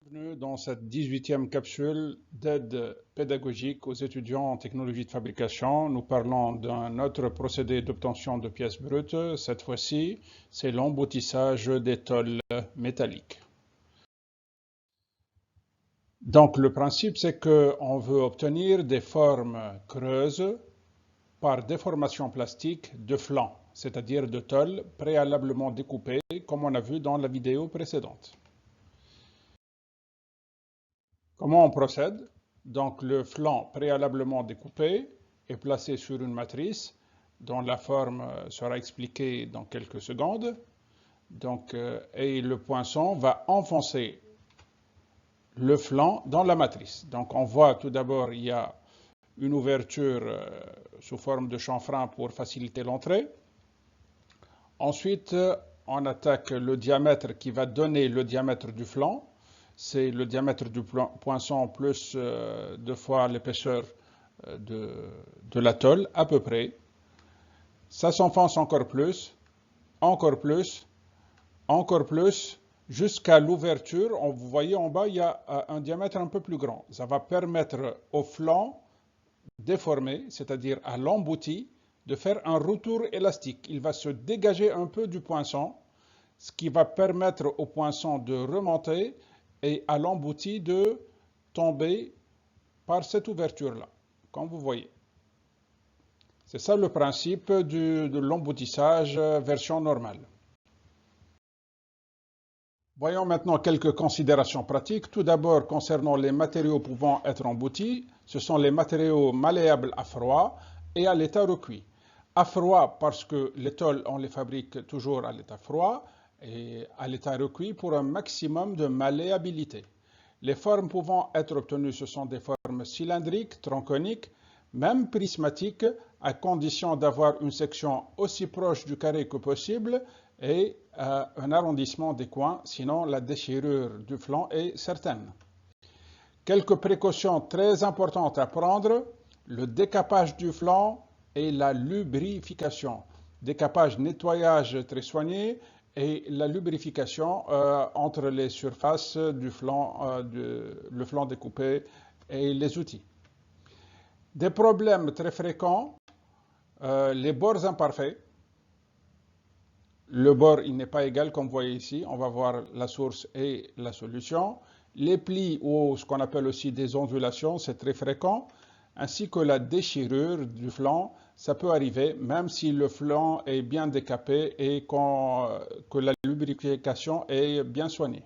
Bienvenue dans cette 18e capsule d'aide pédagogique aux étudiants en technologie de fabrication. Nous parlons d'un autre procédé d'obtention de pièces brutes. Cette fois-ci, c'est l'emboutissage des tôles métalliques. Donc le principe, c'est qu'on veut obtenir des formes creuses par déformation plastique de flancs, c'est-à-dire de tôles préalablement découpées, comme on a vu dans la vidéo précédente. Comment on procède? Donc le flanc préalablement découpé est placé sur une matrice dont la forme sera expliquée dans quelques secondes. Et le poinçon va enfoncer le flanc dans la matrice. Donc on voit tout d'abord il y a une ouverture sous forme de chanfrein pour faciliter l'entrée. Ensuite, on attaque le diamètre qui va donner le diamètre du flanc. C'est le diamètre du poinçon plus 2 fois l'épaisseur de la tôle, à peu près. Ça s'enfonce encore plus, encore plus, encore plus, jusqu'à l'ouverture. Vous voyez en bas, il y a un diamètre un peu plus grand. Ça va permettre au flanc déformé, c'est-à-dire à l'embouti, de faire un retour élastique. Il va se dégager un peu du poinçon, ce qui va permettre au poinçon de remonter et à l'embouti de tomber par cette ouverture-là, comme vous voyez. C'est ça le principe de l'emboutissage version normale. Voyons maintenant quelques considérations pratiques. Tout d'abord, concernant les matériaux pouvant être emboutis, ce sont les matériaux malléables à froid et à l'état recuit. À froid parce que les tôles, on les fabrique toujours à l'état froid, et à l'état recuit pour un maximum de malléabilité. Les formes pouvant être obtenues, ce sont des formes cylindriques, tronconiques, même prismatiques, à condition d'avoir une section aussi proche du carré que possible et un arrondissement des coins, sinon la déchirure du flanc est certaine. Quelques précautions très importantes à prendre: le décapage du flanc et la lubrification. Décapage, nettoyage très soigné et la lubrification entre les surfaces du flanc, le flanc découpé et les outils. Des problèmes très fréquents, les bords imparfaits. Le bord, il n'est pas égal, comme vous voyez ici. On va voir la source et la solution. Les plis ou ce qu'on appelle aussi des ondulations, c'est très fréquent, ainsi que la déchirure du flanc. Ça peut arriver même si le flanc est bien décapé et que la lubrification est bien soignée.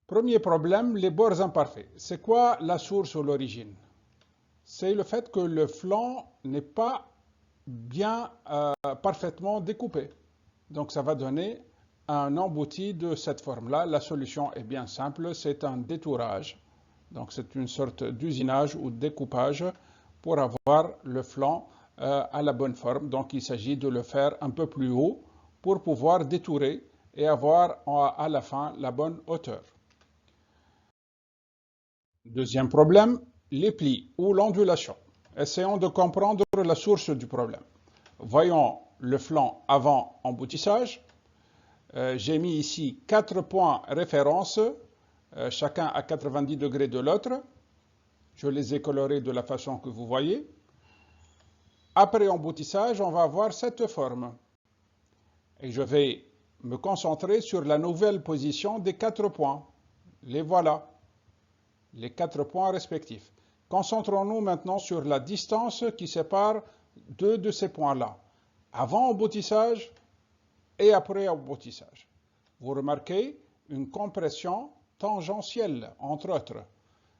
Premier problème, les bords imparfaits. C'est quoi la source ou l'origine? C'est le fait que le flanc n'est pas bien parfaitement découpé. Donc ça va donner un embouti de cette forme-là. La solution est bien simple, c'est un détourage. Donc c'est une sorte d'usinage ou de découpage pour avoir le flanc à la bonne forme. Donc il s'agit de le faire un peu plus haut pour pouvoir détourer et avoir à la fin la bonne hauteur. Deuxième problème, les plis ou l'ondulation. Essayons de comprendre la source du problème. Voyons le flanc avant emboutissage. J'ai mis ici 4 points référence, chacun à 90 degrés de l'autre. Je les ai colorés de la façon que vous voyez. Après emboutissage, on va avoir cette forme. Et je vais me concentrer sur la nouvelle position des 4 points. Les voilà, les 4 points respectifs. Concentrons-nous maintenant sur la distance qui sépare deux de ces points-là, avant emboutissage et après emboutissage. Vous remarquez une compression tangentielle, entre autres.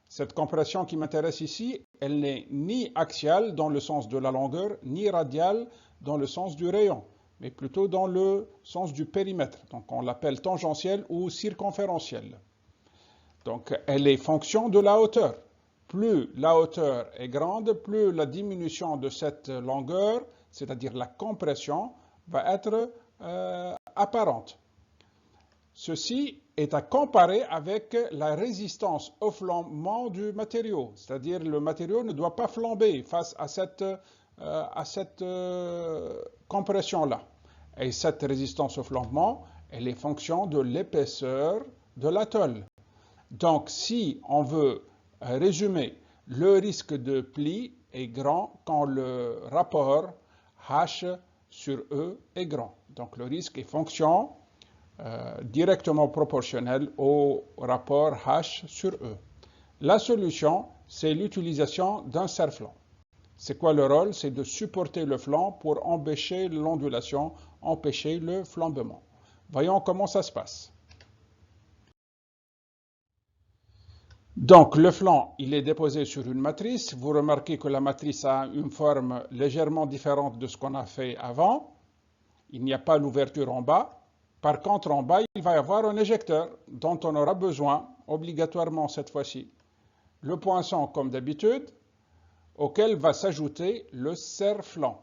Cette compression qui m'intéresse ici, elle n'est ni axiale dans le sens de la longueur, ni radiale dans le sens du rayon, mais plutôt dans le sens du périmètre. Donc on l'appelle tangentielle ou circonférentielle. Donc elle est fonction de la hauteur. Plus la hauteur est grande, plus la diminution de cette longueur, c'est-à-dire la compression, va être apparente. Ceci est à comparer avec la résistance au flambement du matériau, c'est-à-dire le matériau ne doit pas flamber face à cette compression-là. Et cette résistance au flambement, elle est fonction de l'épaisseur de l'atoll. Donc, si on veut résumer, le risque de pli est grand quand le rapport H sur E est grand. Donc, le risque est fonction directement proportionnelle au rapport H sur E. La solution, c'est l'utilisation d'un serre-flanc. C'est quoi le rôle? C'est de supporter le flanc pour empêcher l'ondulation, empêcher le flambement. Voyons comment ça se passe. Donc, le flanc, il est déposé sur une matrice. Vous remarquez que la matrice a une forme légèrement différente de ce qu'on a fait avant. Il n'y a pas l'ouverture en bas. Par contre, en bas, il va y avoir un éjecteur dont on aura besoin, obligatoirement cette fois-ci. Le poinçon, comme d'habitude, auquel va s'ajouter le serre-flanc.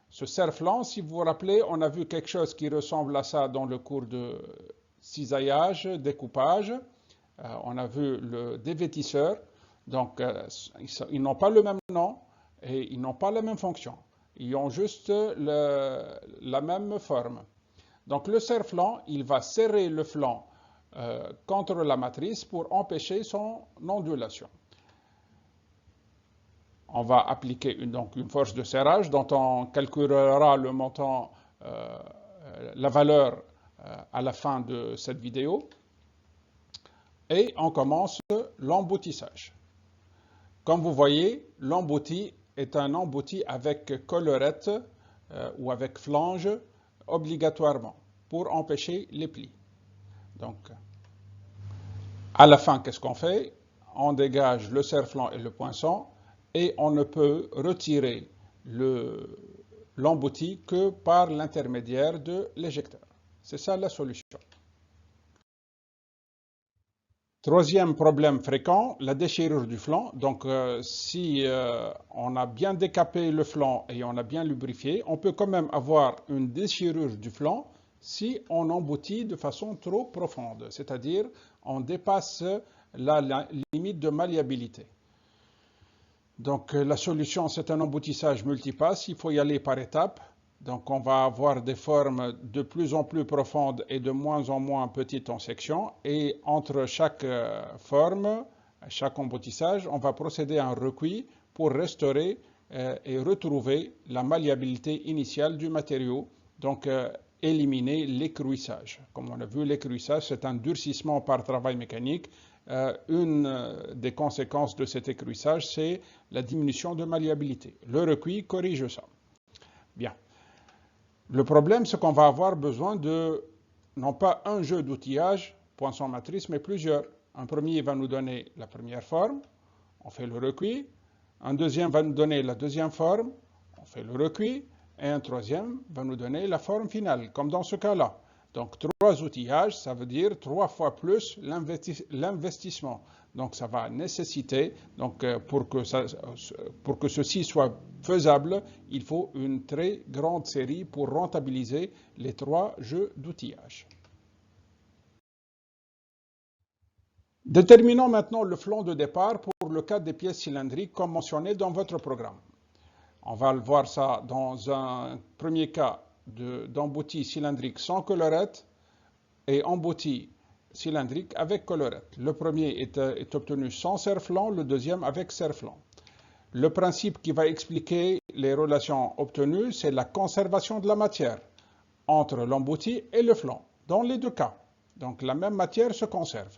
Ce serre-flanc, si vous vous rappelez, on a vu quelque chose qui ressemble à ça dans le cours de cisaillage, découpage. On a vu le dévêtisseur. Donc, ils n'ont pas le même nom et ils n'ont pas la même fonction. Ils ont juste la même forme. Donc, le serre-flanc, il va serrer le flanc contre la matrice pour empêcher son ondulation. On va appliquer donc une force de serrage dont on calculera le montant, la valeur à la fin de cette vidéo. Et on commence l'emboutissage. Comme vous voyez, l'embouti est un embouti avec collerette ou avec flange obligatoirement pour empêcher les plis. Donc, à la fin, qu'est-ce qu'on fait? On dégage le serre-flanc et le poinçon et on ne peut retirer l'embouti que par l'intermédiaire de l'éjecteur. C'est ça la solution. Troisième problème fréquent, la déchirure du flanc. Donc, si on a bien décapé le flanc et on a bien lubrifié, on peut quand même avoir une déchirure du flanc si on emboutit de façon trop profonde, c'est-à-dire on dépasse la limite de malléabilité. Donc, la solution, c'est un emboutissage multipasse. Il faut y aller par étapes. Donc, on va avoir des formes de plus en plus profondes et de moins en moins petites en section. Et entre chaque forme, chaque emboutissage, on va procéder à un recuit pour restaurer et retrouver la malléabilité initiale du matériau. Donc, éliminer l'écrouissage. Comme on a vu, l'écrouissage, c'est un durcissement par travail mécanique. Une des conséquences de cet écrouissage, c'est la diminution de malléabilité. Le recuit corrige ça. Bien. Le problème, c'est qu'on va avoir besoin de, non pas un jeu d'outillage, poinçon matrice, mais plusieurs. Un premier va nous donner la première forme, on fait le recuit. Un deuxième va nous donner la deuxième forme, on fait le recuit. Et un troisième va nous donner la forme finale, comme dans ce cas-là. Donc, 3 outillages, ça veut dire 3 fois plus l'investissement. Donc, ça va nécessiter, donc, pour que ceci soit faisable, il faut une très grande série pour rentabiliser les 3 jeux d'outillage. Déterminons maintenant le flanc de départ pour le cas des pièces cylindriques comme mentionné dans votre programme. On va le voir ça dans un premier cas d'embouti cylindrique sans collerette et embouti cylindrique avec collerette. Le premier est obtenu sans serre-flanc, le deuxième avec serre-flanc. Le principe qui va expliquer les relations obtenues, c'est la conservation de la matière entre l'embouti et le flanc, dans les deux cas. Donc la même matière se conserve.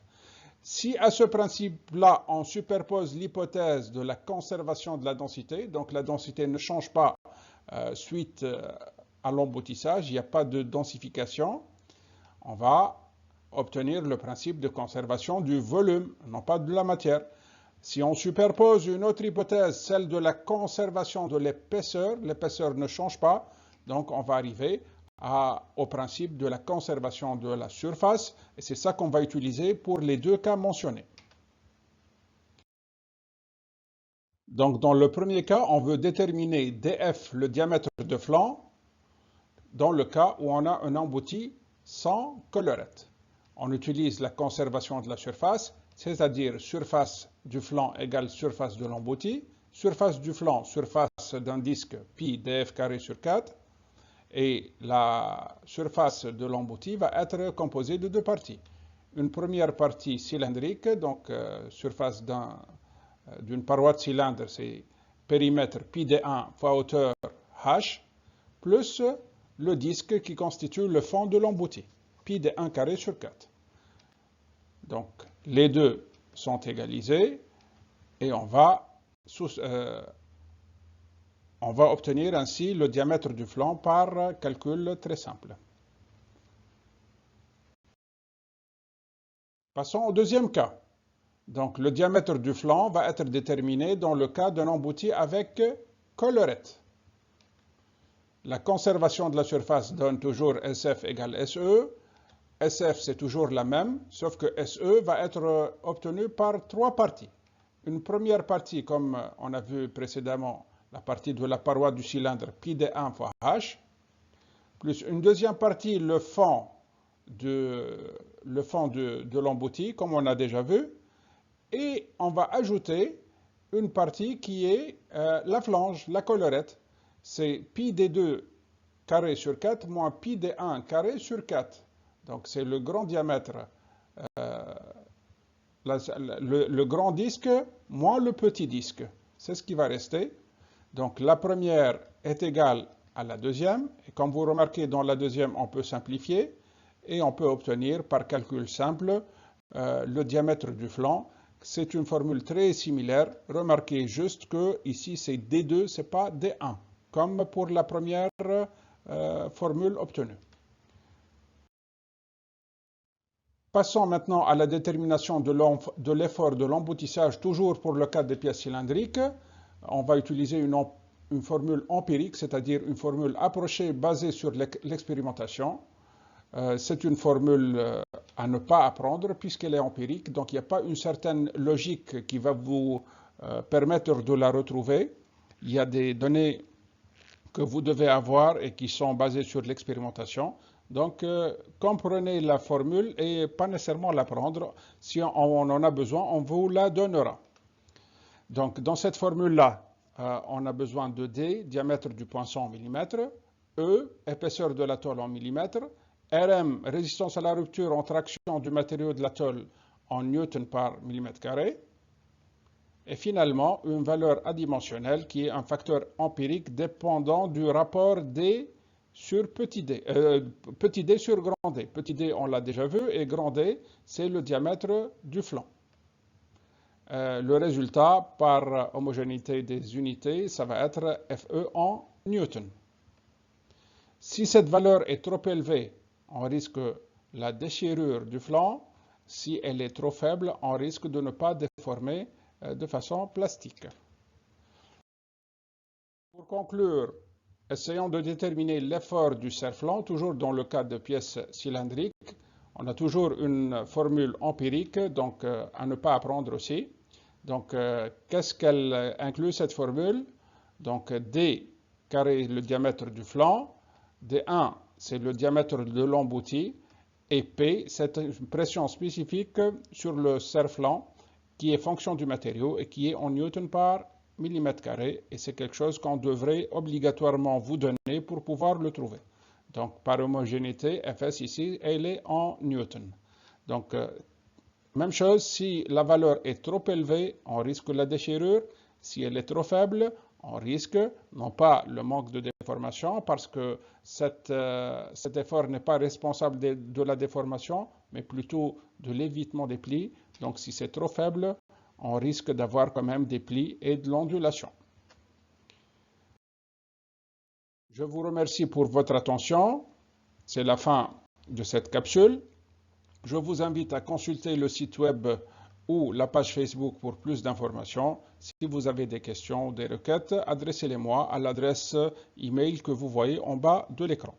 Si à ce principe-là, on superpose l'hypothèse de la conservation de la densité, donc la densité ne change pas suite à l'emboutissage, il n'y a pas de densification, on va obtenir le principe de conservation du volume, non pas de la matière. Si on superpose une autre hypothèse, celle de la conservation de l'épaisseur ne change pas, donc on va arriver au principe de la conservation de la surface, et c'est ça qu'on va utiliser pour les deux cas mentionnés. Donc dans le premier cas, on veut déterminer df, le diamètre de flanc, dans le cas où on a un embouti sans collerette. On utilise la conservation de la surface, c'est-à-dire surface du flanc égale surface de l'embouti, surface du flanc, surface d'un disque pi df carré sur 4, Et la surface de l'embouti va être composée de deux parties. Une première partie cylindrique, donc surface d'une paroi de cylindre, c'est périmètre pi d1 fois hauteur h, plus le disque qui constitue le fond de l'embouti, pi d1 carré sur 4. Donc les deux sont égalisés et on va obtenir ainsi le diamètre du flanc par calcul très simple. Passons au deuxième cas. Donc le diamètre du flanc va être déterminé dans le cas d'un embouti avec collerette. La conservation de la surface donne toujours SF égale SE. SF c'est toujours la même, sauf que SE va être obtenu par trois parties. Une première partie, comme on a vu précédemment, la partie de la paroi du cylindre pi d1 fois h, plus une deuxième partie, le fond de l'embouti, comme on a déjà vu, et on va ajouter une partie qui est la flange, la collerette. C'est pi d2 carré sur 4 moins pi d1 carré sur 4. Donc c'est le grand diamètre, le grand disque moins le petit disque. C'est ce qui va rester. Donc la première est égale à la deuxième. Et comme vous remarquez, dans la deuxième, on peut simplifier. Et on peut obtenir par calcul simple le diamètre du flanc. C'est une formule très similaire. Remarquez juste que ici c'est D2, ce n'est pas D1, comme pour la première formule obtenue. Passons maintenant à la détermination de l'effort de l'emboutissage, toujours pour le cas des pièces cylindriques. On va utiliser une formule empirique, c'est-à-dire une formule approchée basée sur l'expérimentation. C'est une formule à ne pas apprendre puisqu'elle est empirique, donc il n'y a pas une certaine logique qui va vous permettre de la retrouver. Il y a des données que vous devez avoir et qui sont basées sur l'expérimentation. Donc comprenez la formule et pas nécessairement l'apprendre. Si on en a besoin, on vous la donnera. Donc dans cette formule-là, on a besoin de D, diamètre du poinçon en millimètres, E, épaisseur de la tôle en millimètres, RM, résistance à la rupture en traction du matériau de la tôle en newton par millimètre carré. Et finalement, une valeur adimensionnelle qui est un facteur empirique dépendant du rapport D sur petit d sur grand D. Petit d, on l'a déjà vu, et grand D, c'est le diamètre du flanc. Le résultat, par homogénéité des unités, ça va être FE en newton. Si cette valeur est trop élevée, on risque la déchirure du flanc. Si elle est trop faible, on risque de ne pas déformer de façon plastique. Pour conclure, essayons de déterminer l'effort du serre-flanc, toujours dans le cas de pièces cylindriques. On a toujours une formule empirique, donc à ne pas apprendre aussi. Donc, qu'est-ce qu'elle inclut cette formule? Donc, D carré le diamètre du flanc, D1 c'est le diamètre de l'embouti, et P c'est une pression spécifique sur le serre-flanc qui est fonction du matériau et qui est en newton par millimètre carré, et c'est quelque chose qu'on devrait obligatoirement vous donner pour pouvoir le trouver. Donc par homogénéité, Fs ici, elle est en newton. Donc même chose, si la valeur est trop élevée, on risque la déchirure. Si elle est trop faible, on risque non pas le manque de déformation, parce que cet effort n'est pas responsable de la déformation, mais plutôt de l'évitement des plis. Donc si c'est trop faible, on risque d'avoir quand même des plis et de l'ondulation. Je vous remercie pour votre attention. C'est la fin de cette capsule. Je vous invite à consulter le site web ou la page Facebook pour plus d'informations. Si vous avez des questions ou des requêtes, adressez-les-moi à l'adresse email que vous voyez en bas de l'écran.